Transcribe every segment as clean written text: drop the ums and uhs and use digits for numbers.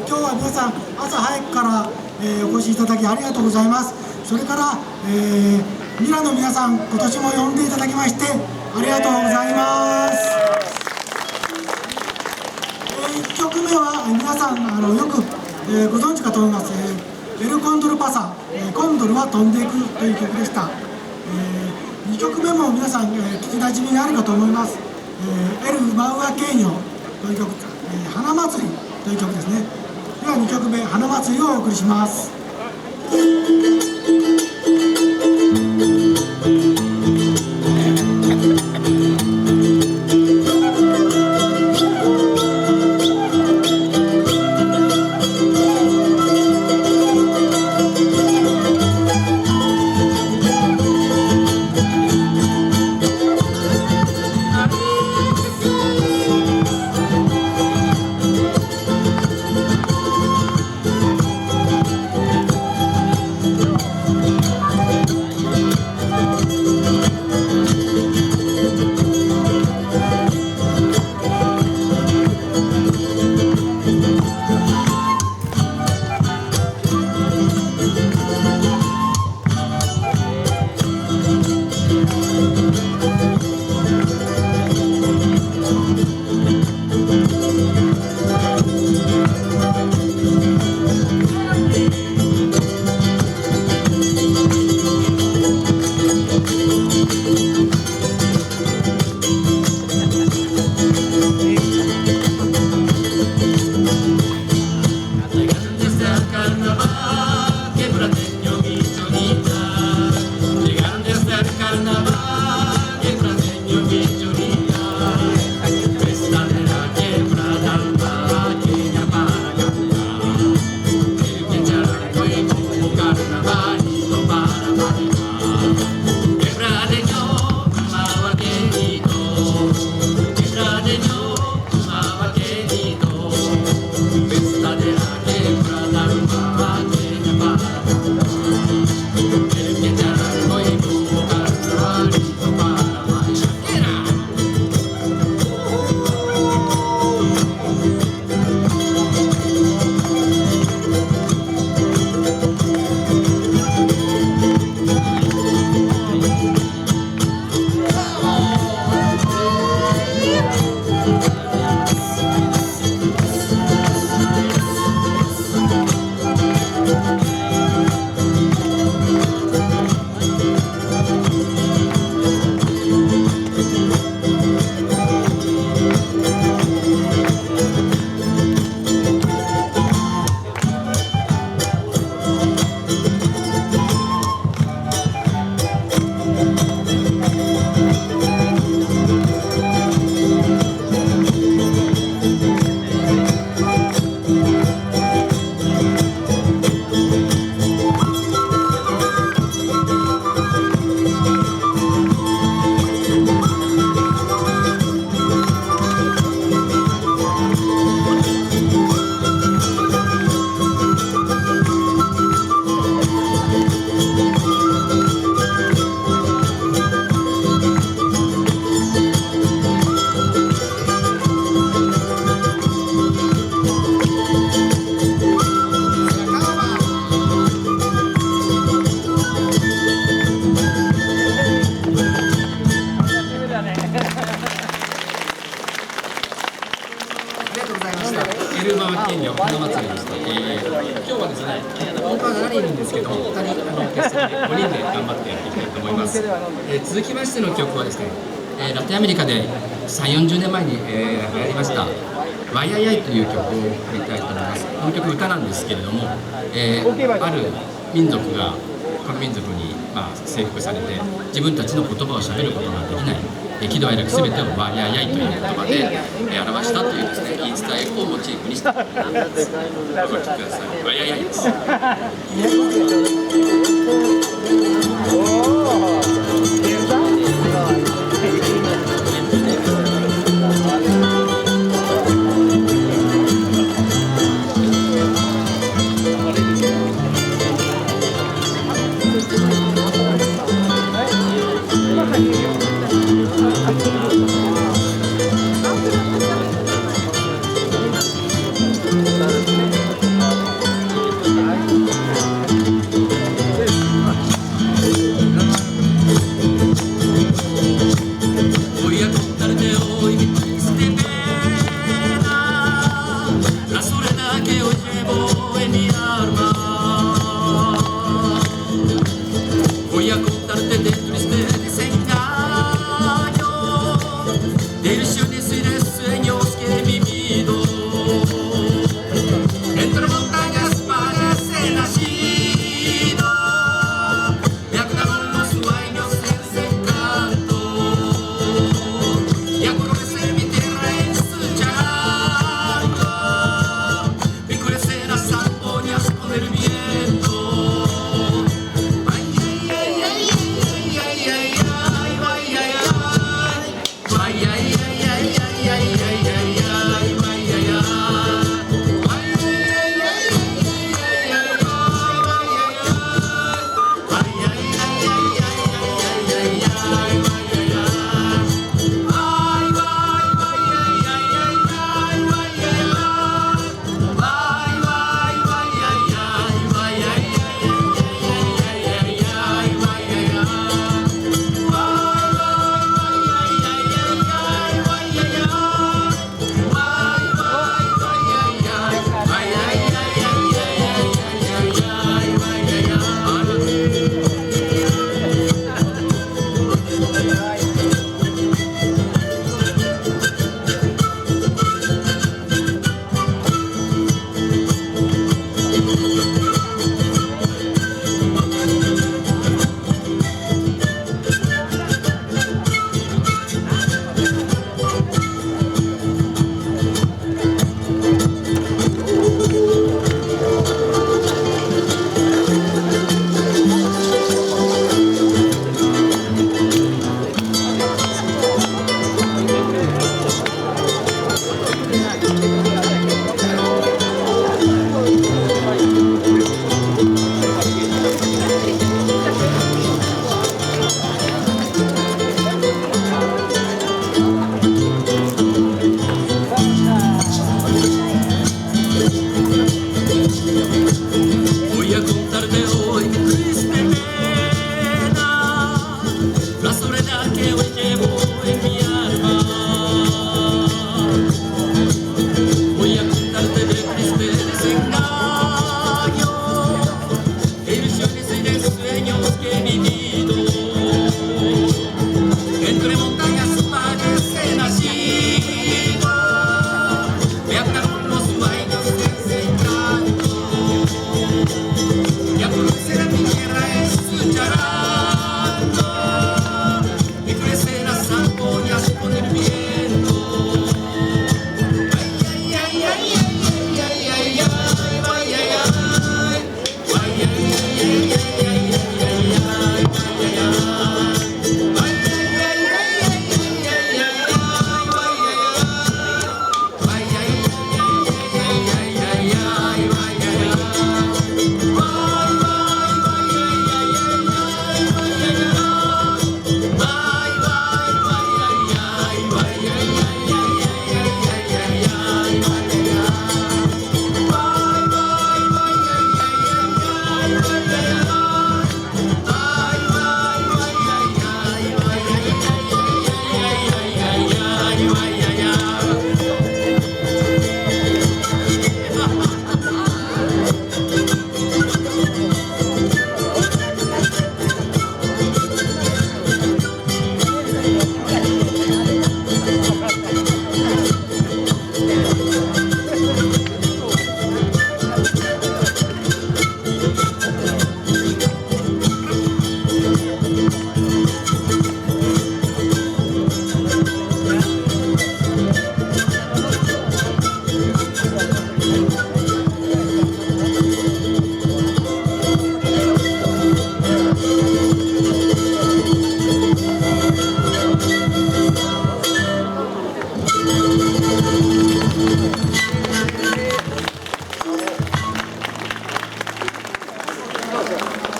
今日は皆さん朝早くから、お越しいただきありがとうございます。それから、ミラの皆さん、今年も呼んでいただきましてありがとうございます。1曲目は皆さんよく、ご存知かと思います、エルコンドルパサ、コンドルは飛んでいくという曲でした。2曲目も皆さん、聞きなじみがあるかと思います。エル・マウア・ケーニョという曲、花祭りという曲ですね。では2曲目、花祭りをお送りします。エルマー県の花祭りでした。今日はですね、本当は7人いるんですけど、2人欠席で5人で頑張ってやっていきたいと思います。続きましての曲はですね、ラテンアメリカで3、40年前に、流行りました「ワイアイアイ」という曲をやりたいと思います。この曲歌なんですけれども、ある民族が他の民族に、征服されて自分たちの言葉をしゃべることができない喜怒哀楽すべてをワイアイアイという言葉で、表したというですね、言い伝えをモチーフにした曲です。お聴きください。ワイアイアイです。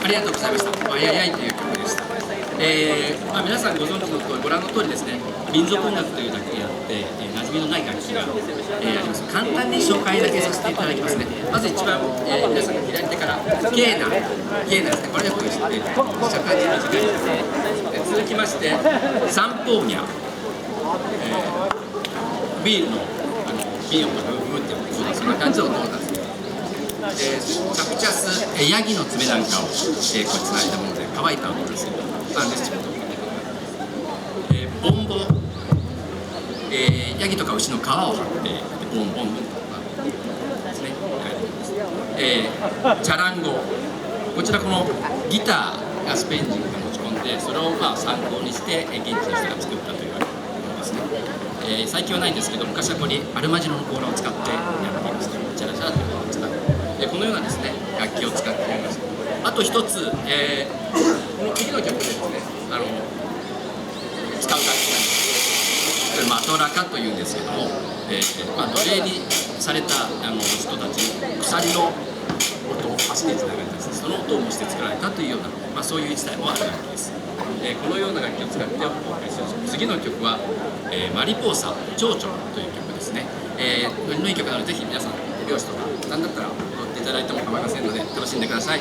ありがとうございました。あややいという曲でした。皆さんご存知の通り、ご覧の通りですね、民族音楽というだけあって、馴染みのない楽器が、あります。簡単に紹介だけさせていただきますね。まず一番、皆さんが左手からゲーナですね。これよく知っている社会人の時間です。続きましてサンポーニャ、ビールの瓶をブーってそんな感じの音なんです。チャプチャス、ヤギの爪なんかを、これつないだもので乾いた音ですよ。ボンボ、ヤギとか牛の皮を張ってボンボンとかですね。チャランゴ、こちらこのギターがスペイン人が持ち込んで、それを参考にして現地の人が作ったというものですね。最近はないんですけど、昔はここにアルマジロの甲羅を使ってやっていました。チャラチャラというのを使って、このようなですね楽器を使っています。あと一つ、この次の曲でですね、使う楽器がマトラカというんですけども、奴隷にされた人たちの鎖の音を足でつながれたですね、その音を模して作られたというような、そういう一体もある楽器です。このような楽器を使ってお送りします。次の曲は、マリポーサ蝶々という曲ですね。ノリのいい曲なので、ぜひ皆さん手拍子とか何だったら踊っていただいても構いませんので楽しんでください。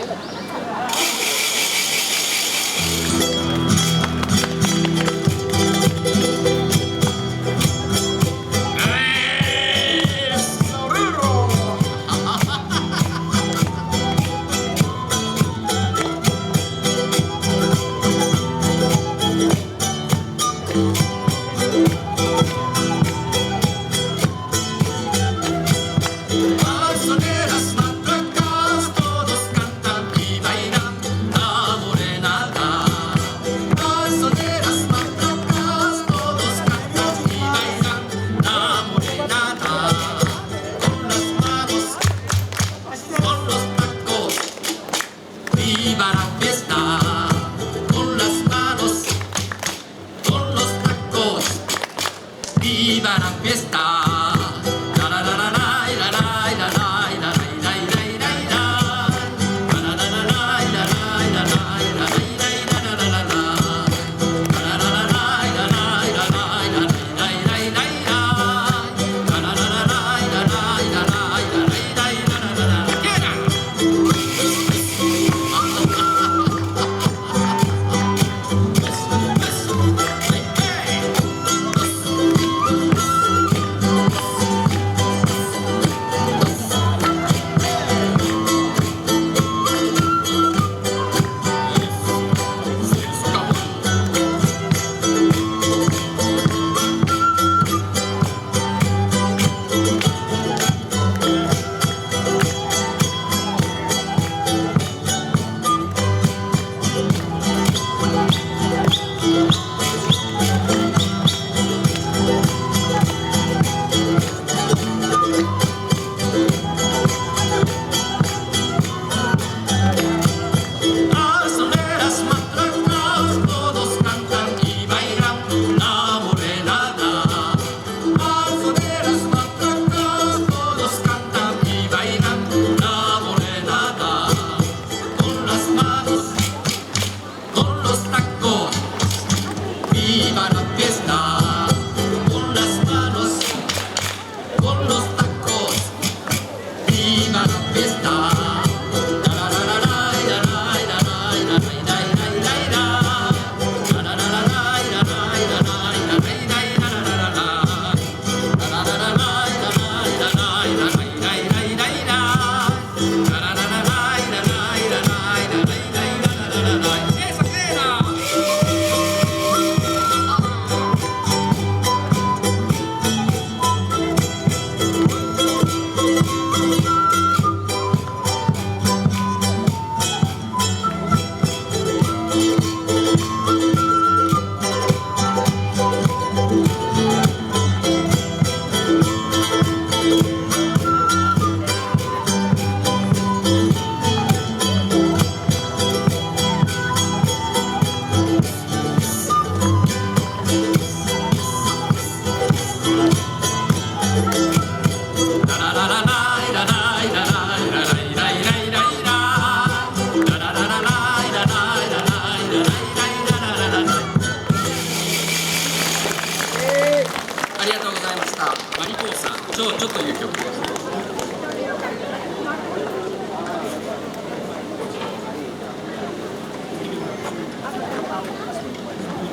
という曲です。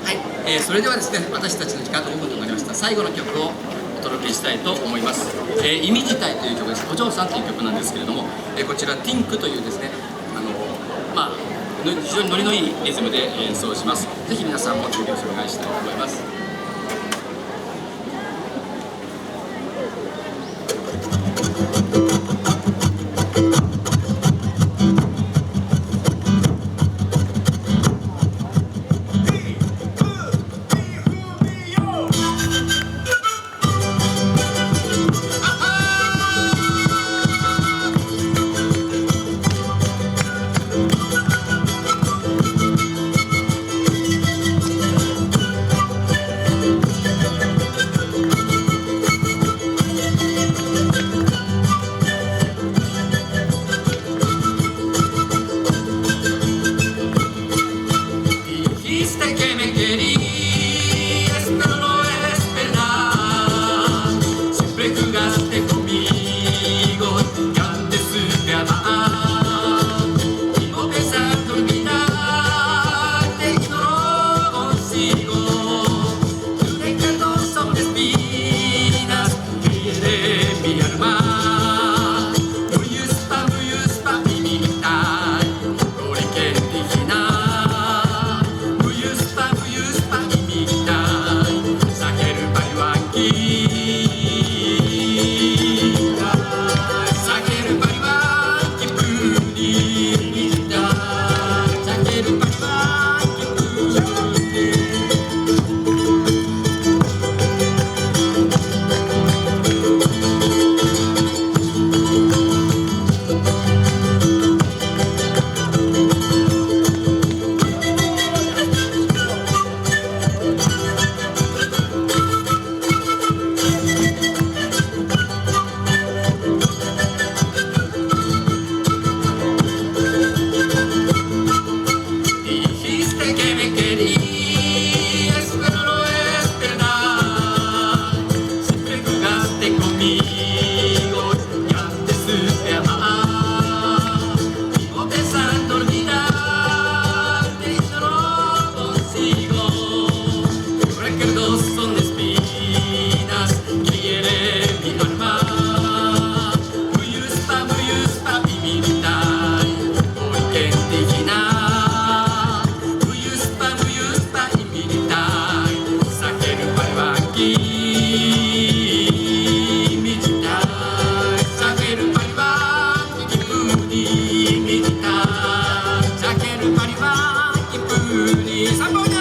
はい、それではですね、私たちの時間が5分となりました。最後の曲をお届けしたいと思います。意味自体という曲です。お嬢さんという曲なんですけれども、こちらティンクというですね、非常にノリのいいリズムで演奏します。ぜひ皆さんも聴いてお願いしたいと思います。Somebody